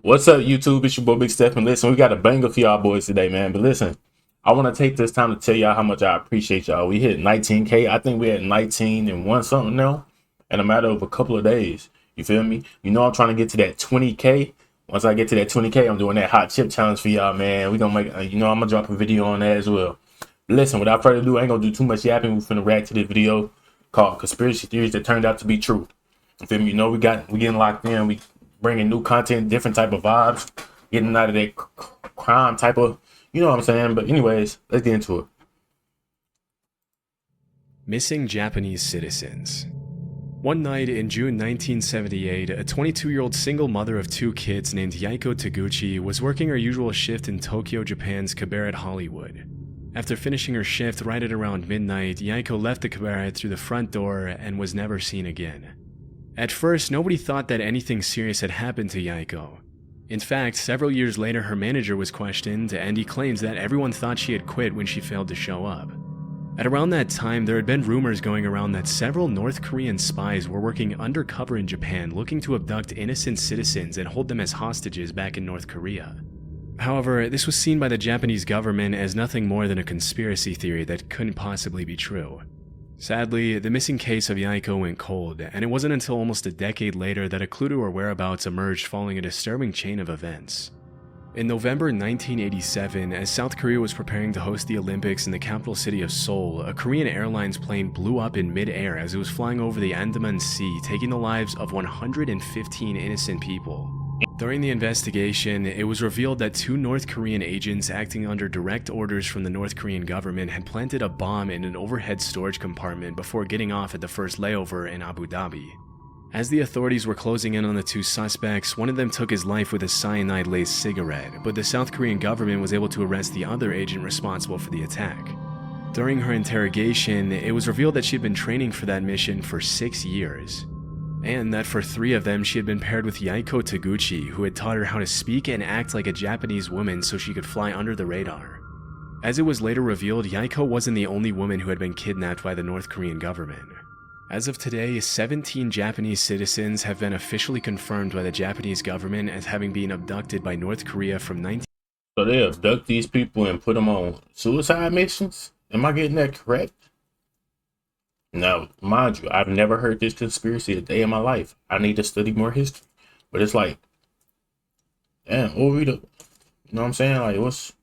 What's up, YouTube? It's your boy BigStef, and listen, we got a banger for y'all boys today, man. But listen, I want to take this time to tell y'all how much I appreciate y'all. We hit 19K. I think we had 19 and one something now in a matter of a couple of days. You feel me? You know I'm trying to get to that 20K. Once I get to that 20K, I'm doing that hot chip challenge for y'all, man. We gonna make, I'm gonna drop a video on that as well. But listen, without further ado, I ain't gonna do too much yapping. We're finna react to this video called "Conspiracy Theories That Turned Out to Be True." You feel me? You know we getting locked in. We bringing new content, different type of vibes, getting out of that crime type of, you know what I'm saying? But anyways, let's get into it. Missing Japanese citizens. One night in June 1978, a 22-year-old single mother of two kids named Yaiko Taguchi was working her usual shift in Tokyo, Japan's cabaret Hollywood. After finishing her shift right at around midnight, Yaiko left the cabaret through the front door and was never seen again. At first, nobody thought that anything serious had happened to Yaiko. In fact, several years later, her manager was questioned, and he claims that everyone thought she had quit when she failed to show up. At around that time, there had been rumors going around that several North Korean spies were working undercover in Japan looking to abduct innocent citizens and hold them as hostages back in North Korea. However, this was seen by the Japanese government as nothing more than a conspiracy theory that couldn't possibly be true. Sadly, the missing case of Yaiko went cold, and it wasn't until almost a decade later that a clue to her whereabouts emerged following a disturbing chain of events. In November 1987, as South Korea was preparing to host the Olympics in the capital city of Seoul, a Korean Airlines plane blew up in mid-air as it was flying over the Andaman Sea, taking the lives of 115 innocent people. During the investigation, it was revealed that two North Korean agents acting under direct orders from the North Korean government had planted a bomb in an overhead storage compartment before getting off at the first layover in Abu Dhabi. As the authorities were closing in on the two suspects, one of them took his life with a cyanide-laced cigarette, but the South Korean government was able to arrest the other agent responsible for the attack. During her interrogation, it was revealed that she had been training for that mission for 6 years. And that for 3 of them, she had been paired with Yaiko Taguchi, who had taught her how to speak and act like a Japanese woman so she could fly under the radar. As it was later revealed, Yaiko wasn't the only woman who had been kidnapped by the North Korean government. As of today, 17 Japanese citizens have been officially confirmed by the Japanese government as having been abducted by North Korea from 19... So they abduct these people and put them on suicide missions? Am I getting that correct? Now, mind you, I've never heard this conspiracy a day in my life. I need to study more history. But it's like, damn, what we do? You know what I'm saying? Like, what's...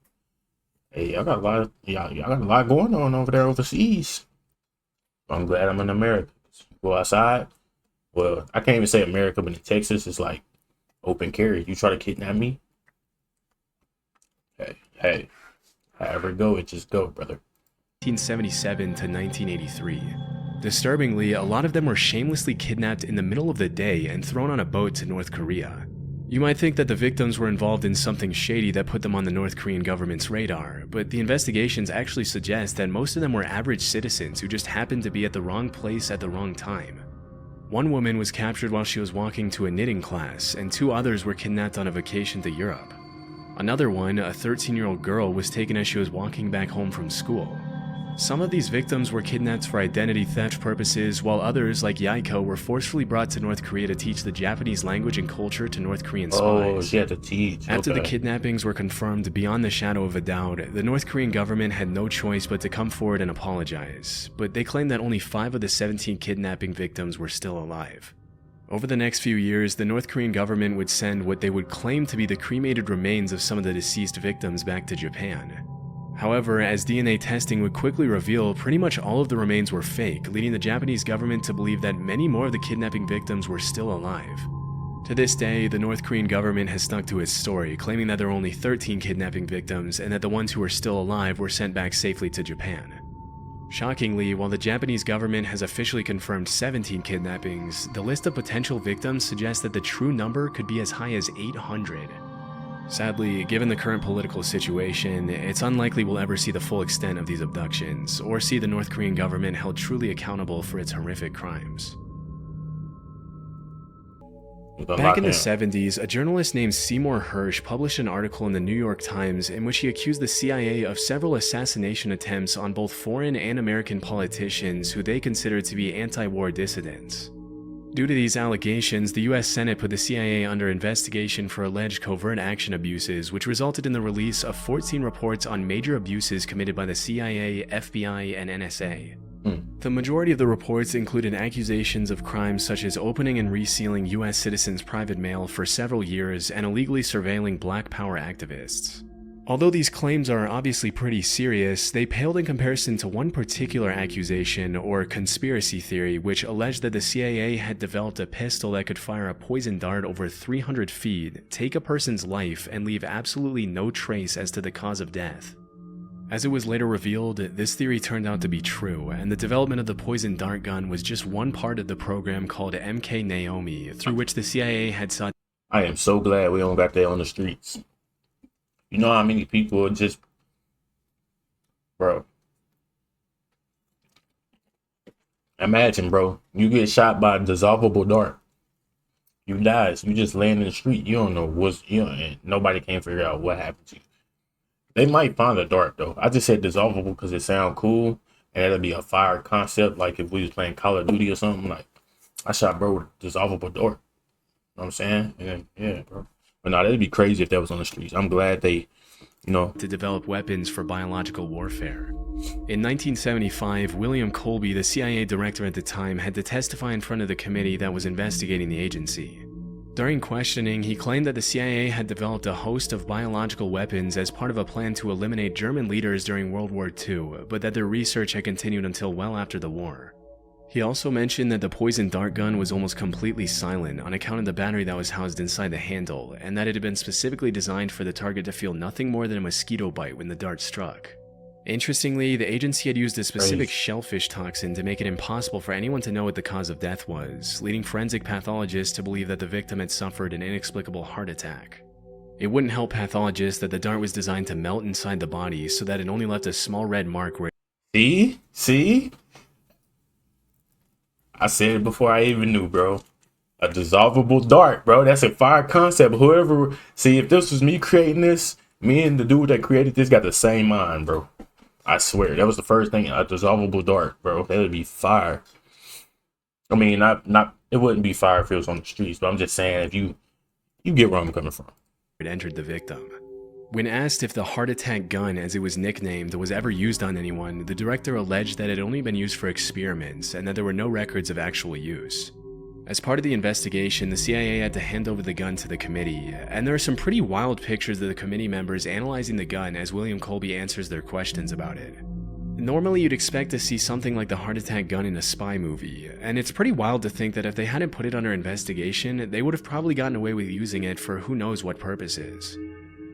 Hey, y'all got a lot of... Y'all got a lot going on over there overseas. I'm glad I'm in America. Go outside. Well, I can't even say America, but in Texas, it's like open carry. You try to kidnap me? Hey, however it go, it just go, brother. 1977 to 1983. Disturbingly, a lot of them were shamelessly kidnapped in the middle of the day and thrown on a boat to North Korea. You might think that the victims were involved in something shady that put them on the North Korean government's radar, but the investigations actually suggest that most of them were average citizens who just happened to be at the wrong place at the wrong time. One woman was captured while she was walking to a knitting class, and 2 others were kidnapped on a vacation to Europe. Another one, a 13-year-old girl, was taken as she was walking back home from school. Some of these victims were kidnapped for identity theft purposes, while others, like Yaiko, were forcefully brought to North Korea to teach the Japanese language and culture to North Korean spies. Oh, she had to teach. After the kidnappings were confirmed beyond the shadow of a doubt, the North Korean government had no choice but to come forward and apologize, but they claimed that only 5 of the 17 kidnapping victims were still alive. Over the next few years, the North Korean government would send what they would claim to be the cremated remains of some of the deceased victims back to Japan. However, as DNA testing would quickly reveal, pretty much all of the remains were fake, leading the Japanese government to believe that many more of the kidnapping victims were still alive. To this day, the North Korean government has stuck to its story, claiming that there were only 13 kidnapping victims and that the ones who were still alive were sent back safely to Japan. Shockingly, while the Japanese government has officially confirmed 17 kidnappings, the list of potential victims suggests that the true number could be as high as 800. Sadly, given the current political situation, it's unlikely we'll ever see the full extent of these abductions, or see the North Korean government held truly accountable for its horrific crimes. Back in the 70s, a journalist named Seymour Hersh published an article in the New York Times in which he accused the CIA of several assassination attempts on both foreign and American politicians who they considered to be anti-war dissidents. Due to these allegations, the US Senate put the CIA under investigation for alleged covert action abuses, which resulted in the release of 14 reports on major abuses committed by the CIA, FBI, and NSA. The majority of the reports included accusations of crimes such as opening and resealing US citizens' private mail for several years and illegally surveilling Black Power activists. Although these claims are obviously pretty serious, they paled in comparison to one particular accusation, or conspiracy theory, which alleged that the CIA had developed a pistol that could fire a poison dart over 300 feet, take a person's life, and leave absolutely no trace as to the cause of death. As it was later revealed, this theory turned out to be true, and the development of the poison dart gun was just one part of the program called MK Naomi, through which the CIA had sought. I am so glad we don't got that on the streets. You know how many people are just, bro. Imagine, bro, you get shot by a dissolvable dart. You die. You just land in the street. You don't know what's, and nobody can figure out what happened to you. They might find a dart though. I just said dissolvable because it sounds cool, and it'll be a fire concept. Like if we was playing Call of Duty or something. Like I shot bro with a dissolvable dart. You know what I'm saying? And then, yeah, bro. But no, that'd be crazy if that was on the streets. I'm glad they, to develop weapons for biological warfare. In 1975, William Colby, the CIA director at the time, had to testify in front of the committee that was investigating the agency. During questioning, he claimed that the CIA had developed a host of biological weapons as part of a plan to eliminate German leaders during World War II, but that their research had continued until well after the war. He also mentioned that the poison dart gun was almost completely silent on account of the battery that was housed inside the handle, and that it had been specifically designed for the target to feel nothing more than a mosquito bite when the dart struck. Interestingly, the agency had used a specific shellfish toxin to make it impossible for anyone to know what the cause of death was, leading forensic pathologists to believe that the victim had suffered an inexplicable heart attack. It wouldn't help pathologists that the dart was designed to melt inside the body so that it only left a small red mark where. See? I said it before I even knew, bro. A dissolvable dart, bro. That's a fire concept. Whoever, see, if this was me creating this, me and the dude that created this got the same mind, bro. I swear, that was the first thing, a dissolvable dart, bro. That would be fire. I mean, not it wouldn't be fire if it was on the streets, but I'm just saying, if you get where I'm coming from. It entered the victim. When asked if the heart attack gun, as it was nicknamed, was ever used on anyone, the director alleged that it had only been used for experiments and that there were no records of actual use. As part of the investigation, the CIA had to hand over the gun to the committee, and there are some pretty wild pictures of the committee members analyzing the gun as William Colby answers their questions about it. Normally you'd expect to see something like the heart attack gun in a spy movie, and it's pretty wild to think that if they hadn't put it under investigation, they would have probably gotten away with using it for who knows what purposes.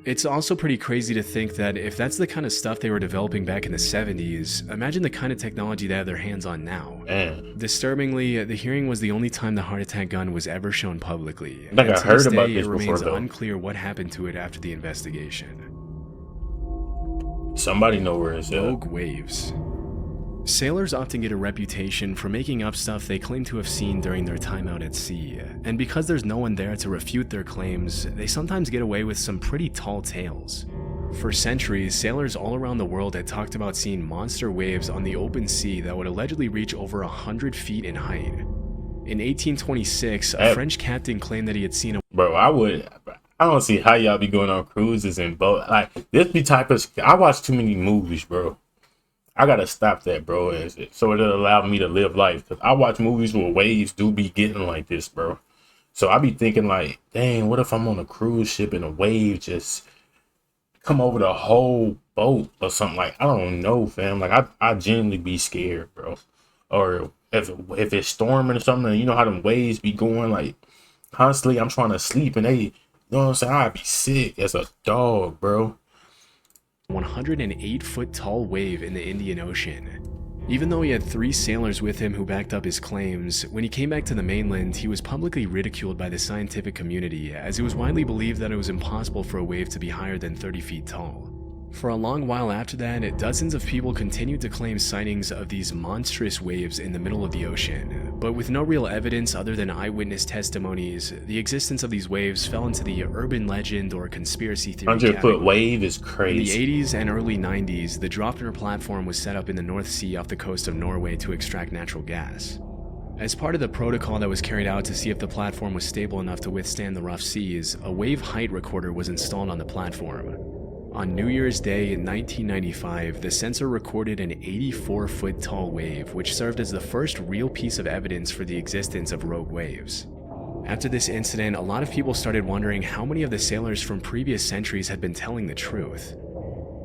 It's also pretty crazy to think that if that's the kind of stuff they were developing back in the 70s, imagine the kind of technology they have their hands on now. Disturbingly, the hearing was the only time the heart attack gun was ever shown publicly. I think I heard about this before, though. It remains unclear what happened to it after the investigation. Somebody know where it's at. Rogue waves. Sailors often get a reputation for making up stuff they claim to have seen during their time out at sea, and because there's no one there to refute their claims, they sometimes get away with some pretty tall tales. For centuries, sailors all around the world had talked about seeing monster waves on the open sea that would allegedly reach over 100 feet in height. In 1826, a French captain claimed that he had seen a— Bro, I don't see how y'all be going on cruises and boat. Like, this be type of— I watch too many movies, bro. I gotta stop that, bro, so it'll allow me to live life. Cause I watch movies where waves do be getting like this, bro. So I be thinking like, dang, what if I'm on a cruise ship and a wave just come over the whole boat or something? Like, I don't know, fam. Like, I genuinely be scared, bro. Or if it's storming or something, you know how them waves be going, like, constantly I'm trying to sleep and they, you know what I'm saying? I'd be sick as a dog, bro. 108-foot tall wave in the Indian Ocean. Even though he had 3 sailors with him who backed up his claims, when he came back to the mainland, he was publicly ridiculed by the scientific community, as it was widely believed that it was impossible for a wave to be higher than 30 feet tall. For a long while after that, dozens of people continued to claim sightings of these monstrous waves in the middle of the ocean, but with no real evidence other than eyewitness testimonies, the existence of these waves fell into the urban legend or conspiracy theory 100-foot wave is crazy. In the 80s and early 90s, the Draupner platform was set up in the North Sea off the coast of Norway to extract natural gas. As part of the protocol that was carried out to see if the platform was stable enough to withstand the rough seas, a wave height recorder was installed on the platform. On New Year's Day in 1995, the sensor recorded an 84-foot tall wave, which served as the first real piece of evidence for the existence of rogue waves. After this incident, a lot of people started wondering how many of the sailors from previous centuries had been telling the truth.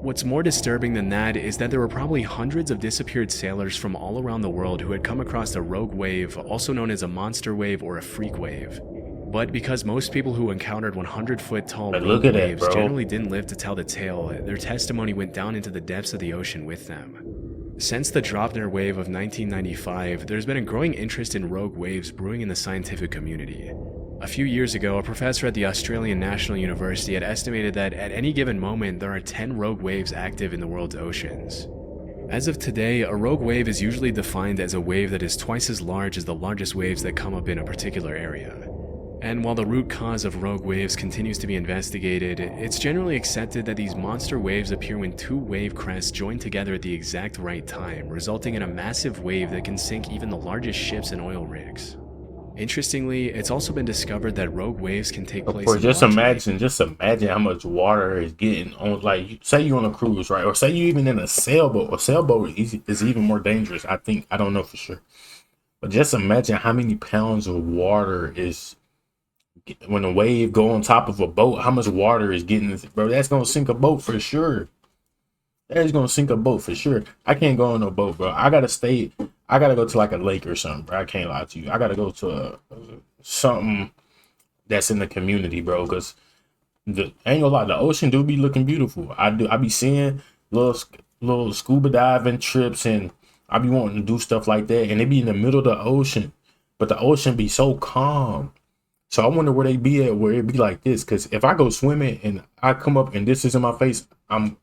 What's more disturbing than that is that there were probably hundreds of disappeared sailors from all around the world who had come across a rogue wave, also known as a monster wave or a freak wave. But because most people who encountered 100-foot tall rogue waves generally didn't live to tell the tale, their testimony went down into the depths of the ocean with them. Since the Dropner wave of 1995, there's been a growing interest in rogue waves brewing in the scientific community. A few years ago, a professor at the Australian National University had estimated that at any given moment there are 10 rogue waves active in the world's oceans. As of today, a rogue wave is usually defined as a wave that is twice as large as the largest waves that come up in a particular area. And while the root cause of rogue waves continues to be investigated, it's generally accepted that these monster waves appear when two wave crests join together at the exact right time, resulting in a massive wave that can sink even the largest ships and oil rigs. Interestingly, it's also been discovered that rogue waves can take place. Just imagine how much water is getting on. Like, say you're on a cruise, right? Or say you even in a sailboat. A sailboat is even more dangerous. I don't know for sure, but just imagine how many pounds of water is when a wave go on top of a boat. How much water is getting, bro? That's gonna sink a boat for sure. That is gonna sink a boat for sure. I can't go on no boat, bro. I gotta go to like a lake or something, bro. I can't lie to you. I gotta go to something that's in the community, bro. Cause ain't gonna lie, the ocean do be looking beautiful. I be seeing little scuba diving trips, and I be wanting to do stuff like that. And they be in the middle of the ocean, but the ocean be so calm. So I wonder where they be at, where it be like this. Cause if I go swimming and I come up and this is in my face, I'm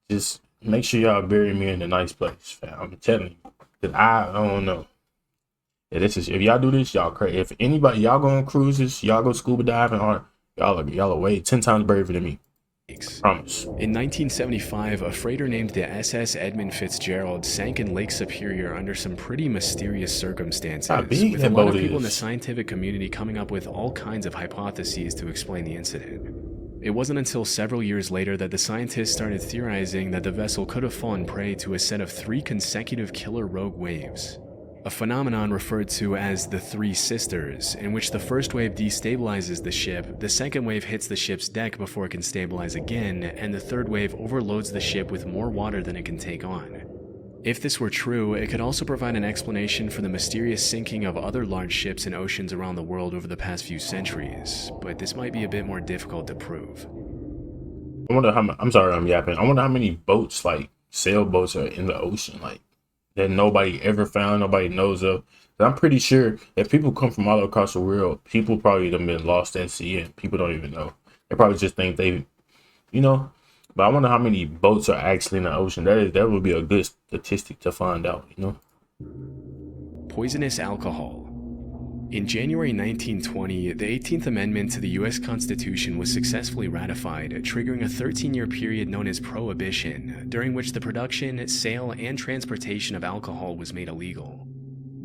just make sure y'all bury me in a nice place, fam. I'm telling you. Cause I don't know. Yeah, this is, if y'all do this, y'all crazy. If anybody, y'all go on cruises, y'all go scuba diving, or y'all are way 10 times braver than me. Promise. In 1975, a freighter named the SS Edmund Fitzgerald sank in Lake Superior under some pretty mysterious circumstances, with a lot of people in the scientific community coming up with all kinds of hypotheses to explain the incident. It wasn't until several years later that the scientists started theorizing that the vessel could have fallen prey to a set of 3 consecutive killer rogue waves, a phenomenon referred to as the Three Sisters, in which the first wave destabilizes the ship, the second wave hits the ship's deck before it can stabilize again, and the third wave overloads the ship with more water than it can take on. If this were true, it could also provide an explanation for the mysterious sinking of other large ships in oceans around the world over the past few centuries, but this might be a bit more difficult to prove. I wonder I'm sorry I'm yapping. I wonder how many boats, like sailboats, are in the ocean, like that nobody ever found, nobody knows of. I'm pretty sure if people come from all across the world, people probably have been lost at sea and people don't even know. They probably just think they, but I wonder how many boats are actually in the ocean. That would be a good statistic to find out, Poisonous alcohol. In January 1920, the 18th Amendment to the U.S. Constitution was successfully ratified, triggering a 13-year period known as Prohibition, during which the production, sale, and transportation of alcohol was made illegal.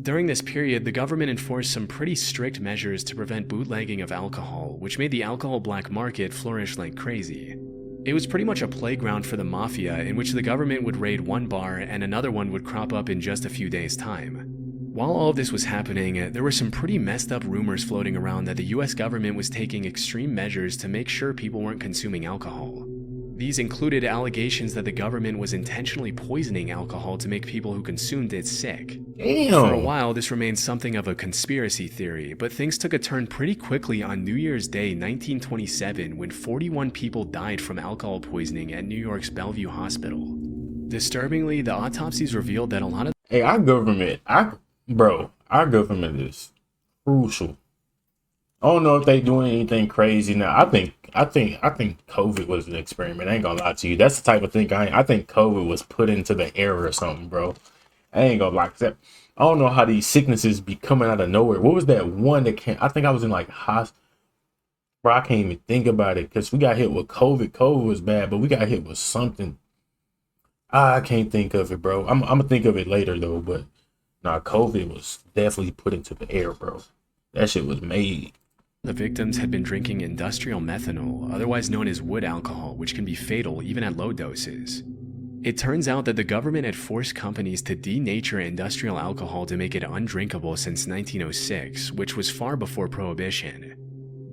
During this period, the government enforced some pretty strict measures to prevent bootlegging of alcohol, which made the alcohol black market flourish like crazy. It was pretty much a playground for the mafia, in which the government would raid one bar and another one would crop up in just a few days' time. While all of this was happening, there were some pretty messed up rumors floating around that the US government was taking extreme measures to make sure people weren't consuming alcohol. These included allegations that the government was intentionally poisoning alcohol to make people who consumed it sick. Damn. For a while, this remained something of a conspiracy theory, but things took a turn pretty quickly on New Year's Day 1927 when 41 people died from alcohol poisoning at New York's Bellevue Hospital. Disturbingly, the autopsies revealed that a lot of our government is crucial. I don't know if they doing anything crazy now. I think COVID was an experiment. I ain't gonna lie to you. That's the type of thing I think COVID was put into the air or something, bro. I ain't gonna lie to that. I don't know how these sicknesses be coming out of nowhere. What was that one that came? I think I was in like hospital. Bro, I can't even think about it because we got hit with COVID. COVID was bad, but we got hit with something. I can't think of it, bro. I'm gonna think of it later though. But Nah, COVID was definitely put into the air, bro. That shit was made. The victims had been drinking industrial methanol, otherwise known as wood alcohol, which can be fatal even at low doses. It turns out that the government had forced companies to denature industrial alcohol to make it undrinkable since 1906, which was far before Prohibition.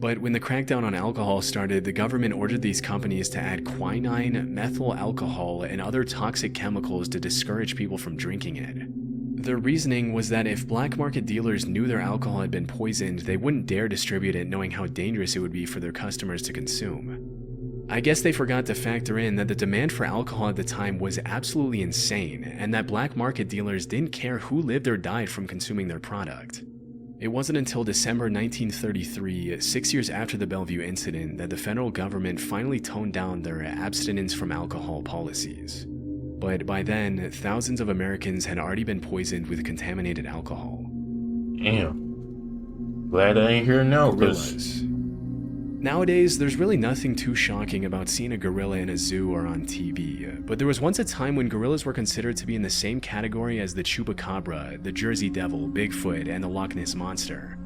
But when the crackdown on alcohol started, the government ordered these companies to add quinine, methyl alcohol, and other toxic chemicals to discourage people from drinking it. Their reasoning was that if black market dealers knew their alcohol had been poisoned, they wouldn't dare distribute it knowing how dangerous it would be for their customers to consume. I guess they forgot to factor in that the demand for alcohol at the time was absolutely insane, and that black market dealers didn't care who lived or died from consuming their product. It wasn't until December 1933, 6 years after the Bellevue incident, that the federal government finally toned down their abstinence from alcohol policies. But by then, thousands of Americans had already been poisoned with contaminated alcohol. Damn. Glad I ain't here now, Gorillas. Nowadays, there's really nothing too shocking about seeing a gorilla in a zoo or on TV, but there was once a time when gorillas were considered to be in the same category as the chupacabra, the Jersey Devil, Bigfoot, and the Loch Ness Monster.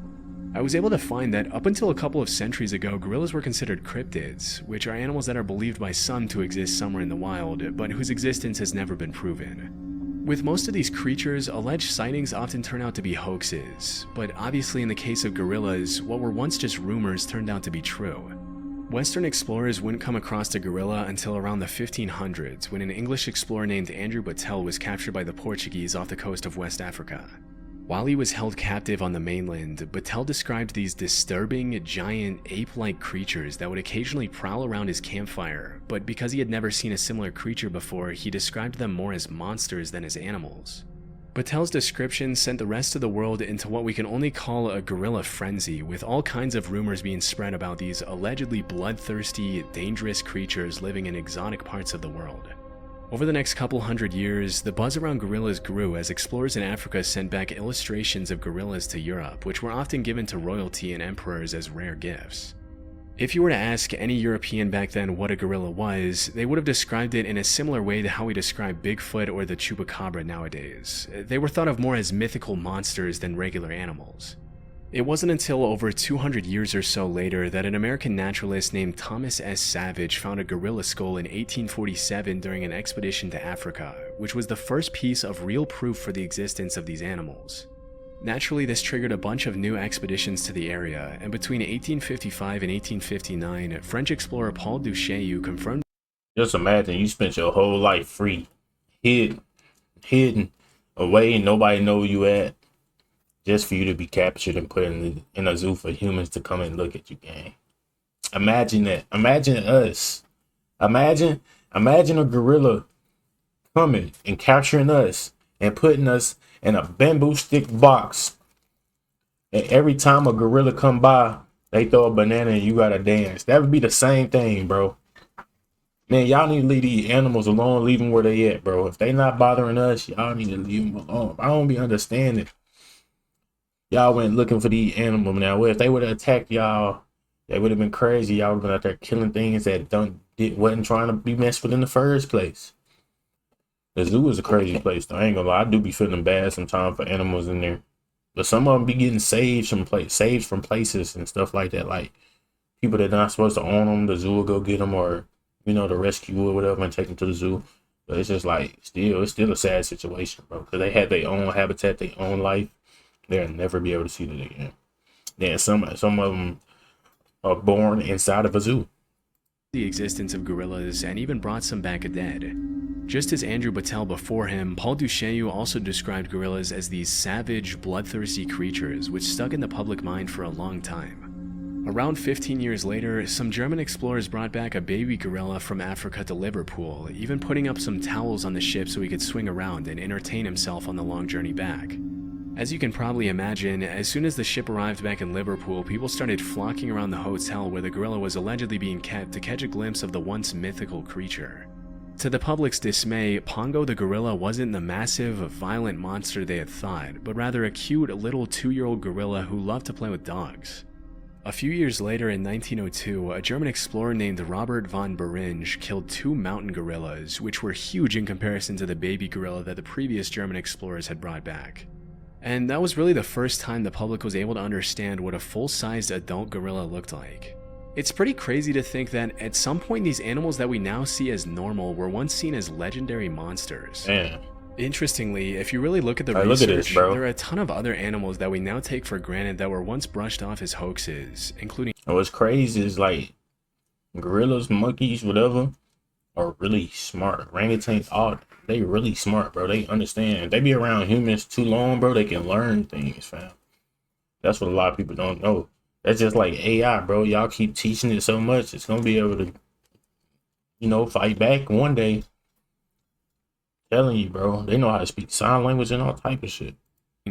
I was able to find that up until a couple of centuries ago, gorillas were considered cryptids, which are animals that are believed by some to exist somewhere in the wild, but whose existence has never been proven. With most of these creatures, alleged sightings often turn out to be hoaxes, but obviously in the case of gorillas, what were once just rumors turned out to be true. Western explorers wouldn't come across a gorilla until around the 1500s, when an English explorer named Andrew Battelle was captured by the Portuguese off the coast of West Africa. While he was held captive on the mainland, Battelle described these disturbing, giant, ape-like creatures that would occasionally prowl around his campfire, but because he had never seen a similar creature before, he described them more as monsters than as animals. Battelle's description sent the rest of the world into what we can only call a gorilla frenzy, with all kinds of rumors being spread about these allegedly bloodthirsty, dangerous creatures living in exotic parts of the world. Over the next couple hundred years, the buzz around gorillas grew as explorers in Africa sent back illustrations of gorillas to Europe, which were often given to royalty and emperors as rare gifts. If you were to ask any European back then what a gorilla was, they would have described it in a similar way to how we describe Bigfoot or the chupacabra nowadays. They were thought of more as mythical monsters than regular animals. It wasn't until over 200 years or so later that an American naturalist named Thomas S. Savage found a gorilla skull in 1847 during an expedition to Africa, which was the first piece of real proof for the existence of these animals. Naturally, this triggered a bunch of new expeditions to the area, and between 1855 and 1859, French explorer Paul Duchaillu confirmed. Just imagine you spent your whole life free, hidden away, and nobody know you at. Just for you to be captured and put in a zoo for humans to come and look at you, gang. Imagine that. Imagine us. Imagine a gorilla coming and capturing us and putting us in a bamboo stick box. And every time a gorilla come by, they throw a banana and you gotta dance. That would be the same thing, bro. Man, y'all need to leave these animals alone. Leave them where they at, bro. If they not bothering us, y'all need to leave them alone. I don't be understanding. Y'all went looking for these animals now. Well, if they would have attacked y'all, they would have been crazy. Y'all would have been out there killing things that wasn't trying to be messed with in the first place. The zoo is a crazy place, though. I ain't gonna lie. I do be feeling bad sometimes for animals in there. But some of them be getting saved from places and stuff like that. Like people that are not supposed to own them, the zoo will go get them, or the rescue or whatever and take them to the zoo. But it's just like it's still a sad situation, bro. Because they had their own habitat, their own life. They'll never be able to see that again. Then some of them are born inside of a zoo. The existence of gorillas and even brought some back dead. Just as Andrew Battelle before him, Paul Duchaillu also described gorillas as these savage, bloodthirsty creatures which stuck in the public mind for a long time. Around 15 years later, some German explorers brought back a baby gorilla from Africa to Liverpool, even putting up some towels on the ship so he could swing around and entertain himself on the long journey back. As you can probably imagine, as soon as the ship arrived back in Liverpool, people started flocking around the hotel where the gorilla was allegedly being kept to catch a glimpse of the once mythical creature. To the public's dismay, Pongo the gorilla wasn't the massive, violent monster they had thought, but rather a cute little 2-year-old gorilla who loved to play with dogs. A few years later in 1902, a German explorer named Robert von Beringe killed 2 mountain gorillas, which were huge in comparison to the baby gorilla that the previous German explorers had brought back. And that was really the first time the public was able to understand what a full-sized adult gorilla looked like. It's pretty crazy to think that at some point these animals that we now see as normal were once seen as legendary monsters. Man. Interestingly, if you really look at the Hey, research, look at this, bro. there are a ton of other animals that we now take for granted that were once brushed off as hoaxes, including... And what's crazy is like gorillas, monkeys, whatever, are really smart. Orangutans, all they really smart, bro. They understand. They be around humans too long, bro. They can learn things, fam. That's what a lot of people don't know. That's just like AI, bro. Y'all keep teaching it so much, it's gonna be able to, you know, fight back one day. Telling you, bro. They know how to speak sign language and all type of shit.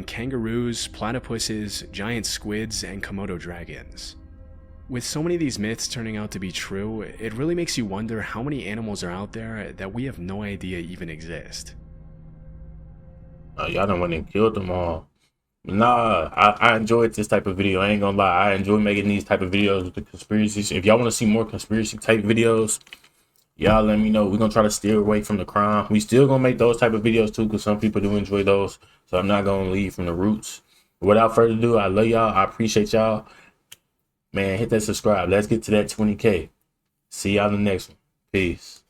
kangaroos, platypuses, giant squids, and Komodo dragons. With so many of these myths turning out to be true, it really makes you wonder how many animals are out there that we have no idea even exist. Y'all done went and killed them all. Nah, I enjoyed this type of video. I ain't gonna lie. I enjoy making these type of videos with the conspiracies. If y'all want to see more conspiracy type videos, y'all let me know. We're gonna try to steer away from the crime. We still gonna make those type of videos too, because some people do enjoy those. So I'm not gonna leave from the roots. Without further ado, I love y'all. I appreciate y'all. Man, hit that subscribe. Let's get to that 20K. See y'all in the next one. Peace.